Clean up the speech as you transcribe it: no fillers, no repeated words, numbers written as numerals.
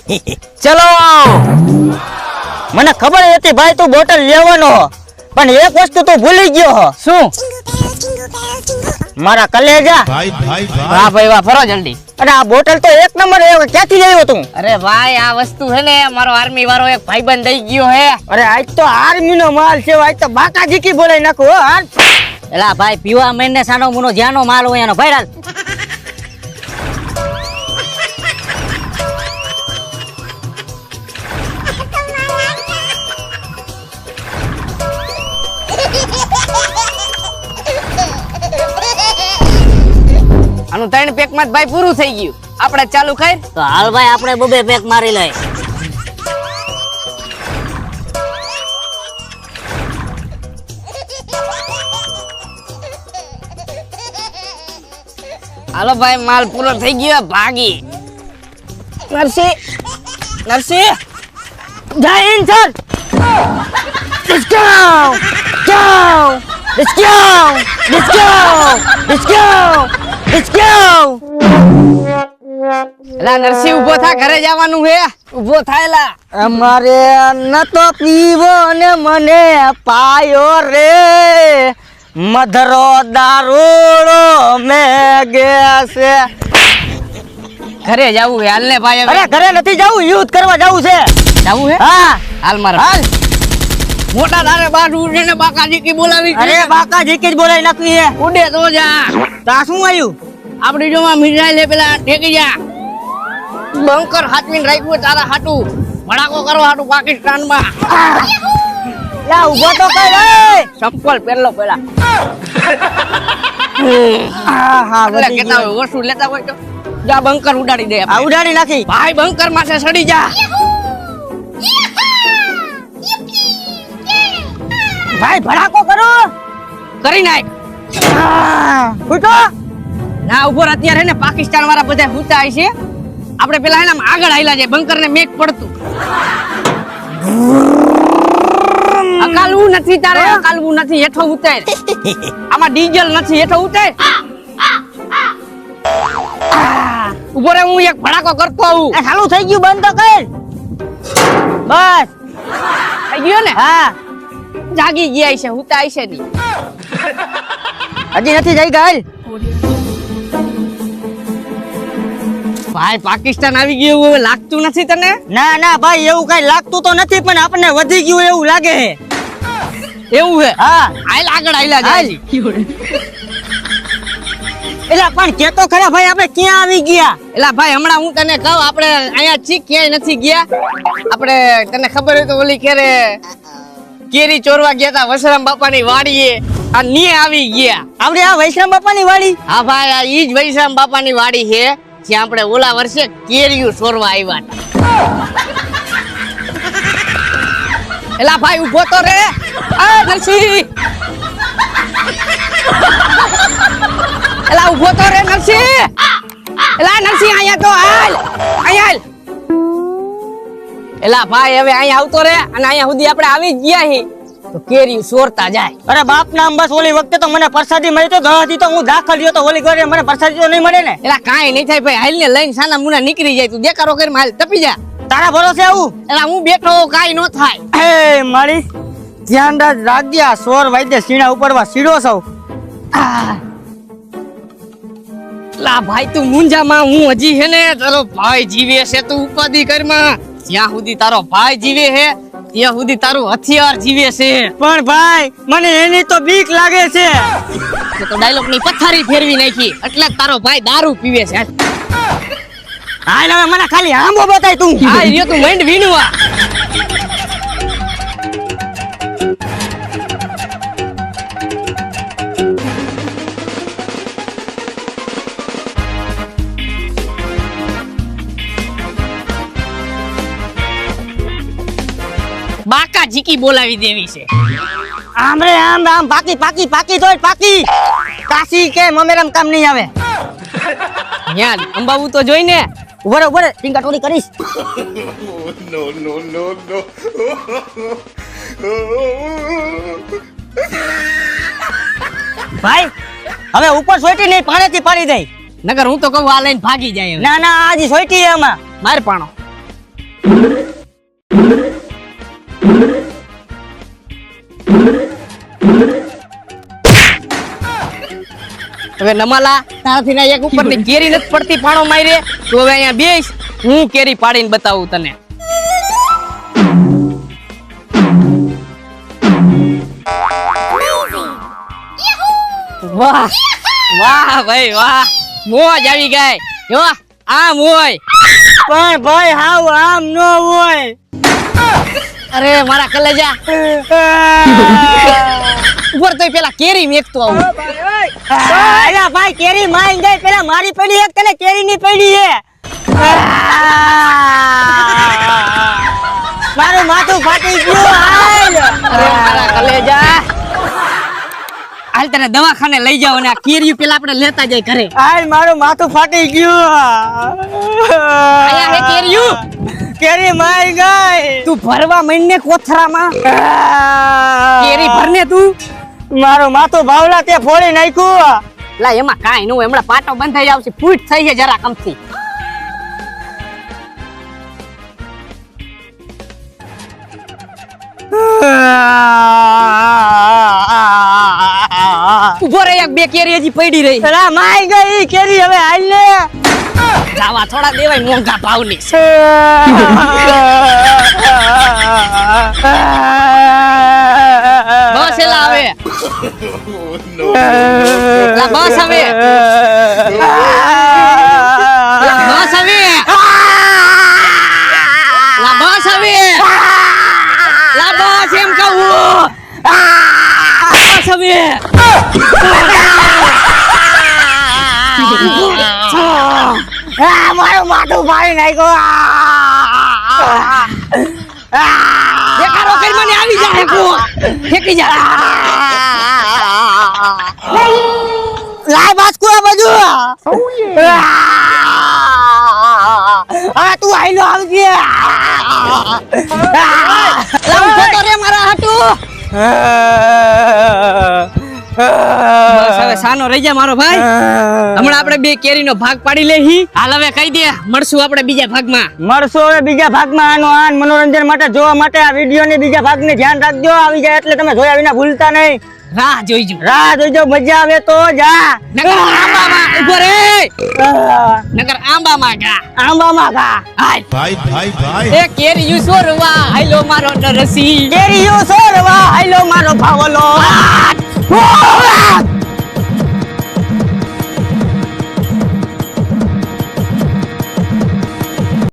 ચલો મને ખબર હતી ભાઈ તું બોટલ લેવાનો પણ એક વસ્તુ તું ભૂલી ગયો શું મારા કલેજા વાહ ભાઈ વાહ ફરો જલ્દી અરે આ બોટલ તો એક નંબર ક્યાંથી લાવ્યો તું અરે ભાઈ આ વસ્તુ છે ને મારો આર્મી વાળો એક ભાઈબંધ દઈ ગયો હે અરે આજ તો આર્મી નો માલ છે આજ તો બાકા જીકી બોલાઈ નાખો હાર એલા ભાઈ પીવા મહિને સાનો મુનો જ્યાંનો માલ હોય એનો ભાઈ રાલ આનું 3 પેક માં ભાઈ પૂરું થઈ ગયું આપણે ચાલુ ખાઈ તો હાલ ભાઈ આપણે બબે પેક મારી લઈ હાલો ભાઈ માલ પૂરો થઈ ગયો ભાગી નરસી જય Hind sir Let's go! Go! Let's go! Let's go! Let's go! Let's go! એલા નરસી ઉભો થા ઘરે જવાનું હે ઉભો થાયલા અમારે ન તો પીવો ને મને પાયો રે મધરો દારૂડો મે ગેસે ઘરે જાવું હે હાલ ને ભાઈ અરે ઘરે નથી જાવું યુદ્ધ કરવા જાવું છે જાવું હે હા હાલ માર હાલ મોટા તારે બાજુ ઉડીને બાકાજી કી બોલાવી અરે બાકાજી કી જ બોલાવી નાખી હે ઉડે તો જા તા શું આવ્યું આપડી જોમાં મિસાઈલ લે પેલા ઠેકી જા બંકર હાથવીને રાખ્યું તારા હાટું ભડાકો કરવા હાટું પાકિસ્તાન માં લા ઉભો તો કર રે ચંપલ પહેરલો પેલા હા હા એટલે કેતા હોય વસ્તુ લેતા હોય તો જા બંકર ઉડાડી દે આ ઉડાડી નાખી ભાઈ બંકર માથે સડી જા ભાઈ ભડાકો કરો કરી નાખ ઉઠો ના ઉભો રહે અત્યારે ને પાકિસ્તાન વાળા બધા હુતા છે આપણે પેલા એના આગળ આયલા છે બંકર ને મેક પડતું અકાલવું નથી તારે અકાલવું નથી હેઠો ઉતાર આમાં ડીઝલ નથી હેઠો ઉતાર ઉભો રે હું એક ભડાકો કરતો આવું આ ચાલુ થઈ ગયું બંધ તો કર બસ થઈ ગયો ને હા જાગી ગયા છે હુતા છે ની હજી નથી જઈ ગઈ ભાઈ પાકિસ્તાન આવી ગયું હવે લાગતું નથી તને ના ના ભાઈ એવું કઈ લાગતું તો નથી પણ આપણને વધી ગયું એવું લાગે છે એવું હે હા આયલા આગળ આયલા જાય એટલે પણ કેતો ખરા ભાઈ આપણે ક્યાં આવી ગયા એલા ભાઈ હમણાં હું તને કહું આપણે અહીંયા છી ક્યાંય નથી ગયા આપણે તને ખબર હોય તો ઓલી ક્યારે કેરી ચોરવા ગયા તા વસરામ બાપાની વાડીએ આ ની આવી ગયા આપણે આ વૈષ્ણવ બાપાની વાડી હા ભાઈ આ ઈ જ વૈશ્રામ બાપાની વાડી છે જ્યાં આપણે ઓલા વર્ષે કેરીઓ ચોરવા આવ્યા હતા એલા ભાઈ ઉભો તો રે આ નરસી એલા ઉભો તો રે નરસી એલા નરસી અહીંયા તો હાલ અહીંયા હાલ એલા ભાઈ હવે અહીંયા આવતો રે અને અહીંયા સુધી આપણે આવી જ ગયા હી તો કેરી સોરતા જાય અરે બાપ નામ બસ ઓલી વખતે તો મને પ્રસાદી મળી તો ગળાથી તો હું દાખલ થયો તો ઓલી ઘરે મને પ્રસાદી તો નહીં મળે ને એલા કાંઈ નહીં થાય ભાઈ હાલ ને લઈને સાના મુના નીકળી જાય તું દેકારો કરી હાલ તપી જા તારા ભરોસે આવું એલા હું બેઠો કાંઈ ન થાય એ મારી ધ્યાન રાખજે આ સોર વાઈદે સીણા ઉપરવા સીડો સૌ લા ભાઈ તું મુંજામાં હું હજી હે ને તારો ભાઈ જીવે છે તું ઉપાધિ કરમાં જ્યાં સુધી તારો ભાઈ જીવે છે ત્યાં સુધી તારું હથિયાર જીવે છે પણ ભાઈ મને એની તો બીક લાગે છે તો ડાયલોગ ની પથારી ફેરવી નાખી એટલે જ તારો ભાઈ દારૂ પીવે છે હાલ હવે મને ખાલી આંબો બતાય તું આ રહ્યો તું મંડ વીણવા બાકા જીકી બોલાવી દેવી છે આમ રે આમ આમ પાકી પાકી પાકી તો પાકી કાશી કે મમેરામ કામ નહીં આવે યાર અંબાવું તો જોઈ ને ઉભરે ઉભરે ટીંકા ટોળી કરીશ No. ભાઈ હવે ઉપર સોઈટી નહીં પાણીથી પાડી દઈ નગર હું તો કહું આ લઈને ભાગી જાય હવે. ના ના આજી સોઈટી એમાં માર પાણો હવે નમાલા તારાથી ના એક ઉપર ની કેરી નથી પડતી પાણો મારી તું હવે અહીંયા બેસ હું કેરી પાડીને બતાવું તને વાહ વાહ ભાઈ વાહ મોજ આવી ગઈ જો આમ હોય પણ ભાઈ હાવ આમ નો હોય. અરે મારા કલેજા ઉપર તો પેલા કેરી મેકતો આવું અલા ભાઈ કેરી માઈ જાય પેલા મારી પડી એક તને કેરી ની પડી છે. મારું માથું ફાટી ગયું હાલ. અરે મારા કલેજા હાલ તને દવાખાને લઈ જાવ અને આ કેરી પેલા આપણે લેતા જાય ઘરે હાલ મારું માથું ફાટી ગયું. આયા હે કેરીયું કેરી માઈ ગઈ. તું ભરવા માંડને કોથરામાં કેરી ભરને તું મારું માથું ભાવલા તે ફોડી નાખ્યું. લા એમાં કાઈ નો હમણાં પાટો બંધ થઈ આવશે ફૂટ થઈ છે જરા કમથી ઉભો રે એક બે કેરી હજી પડી રહી અલા માઈ ગઈ કેરી હવે હાલ ને. જાવા થોડા દેવાય મોંઘા ભાવની બસ એલા આવે લા બસ આવે લા બસ આવે લા બસ આવે લા બસ એમ કહું બસ આવે મારું માથું ફાડી નાખ્યું. દેખાડો કરી મને આવી જાય કો ફેંકી જા લાય બાસ્કુ આ બાજુ. તું આઈલો આવજે. લાવ ફોટો રે મારા હાટુ બસ હવે સાનો રહી જા મારો ભાઈ હમણાં આપણે બે કેરીનો ભાગ પાડી લેહી હાલ હવે કહી દે મળશું આપણે બીજા ભાગમાં મળશો હવે બીજા ભાગમાં. આનો આન મનોરંજન માટે જોવા માટે આ વિડીયો ની બીજા ભાગને ધ્યાન રાખજો. આવી જાય એટલે તમે જોયા વિના ભૂલતા નહીં. રાહ જોઈજો રાહ જોઈજો. મજા આવે તો જા. નકર આંબામાં ઉભો રે નકર આંબામાં ગા આંબામાં ઘા. હાય ભાઈ એ કેરી યુ સોરવા હાલો મારો નરસી કેરીઓ સોરવા હાલો મારો ભાવલો.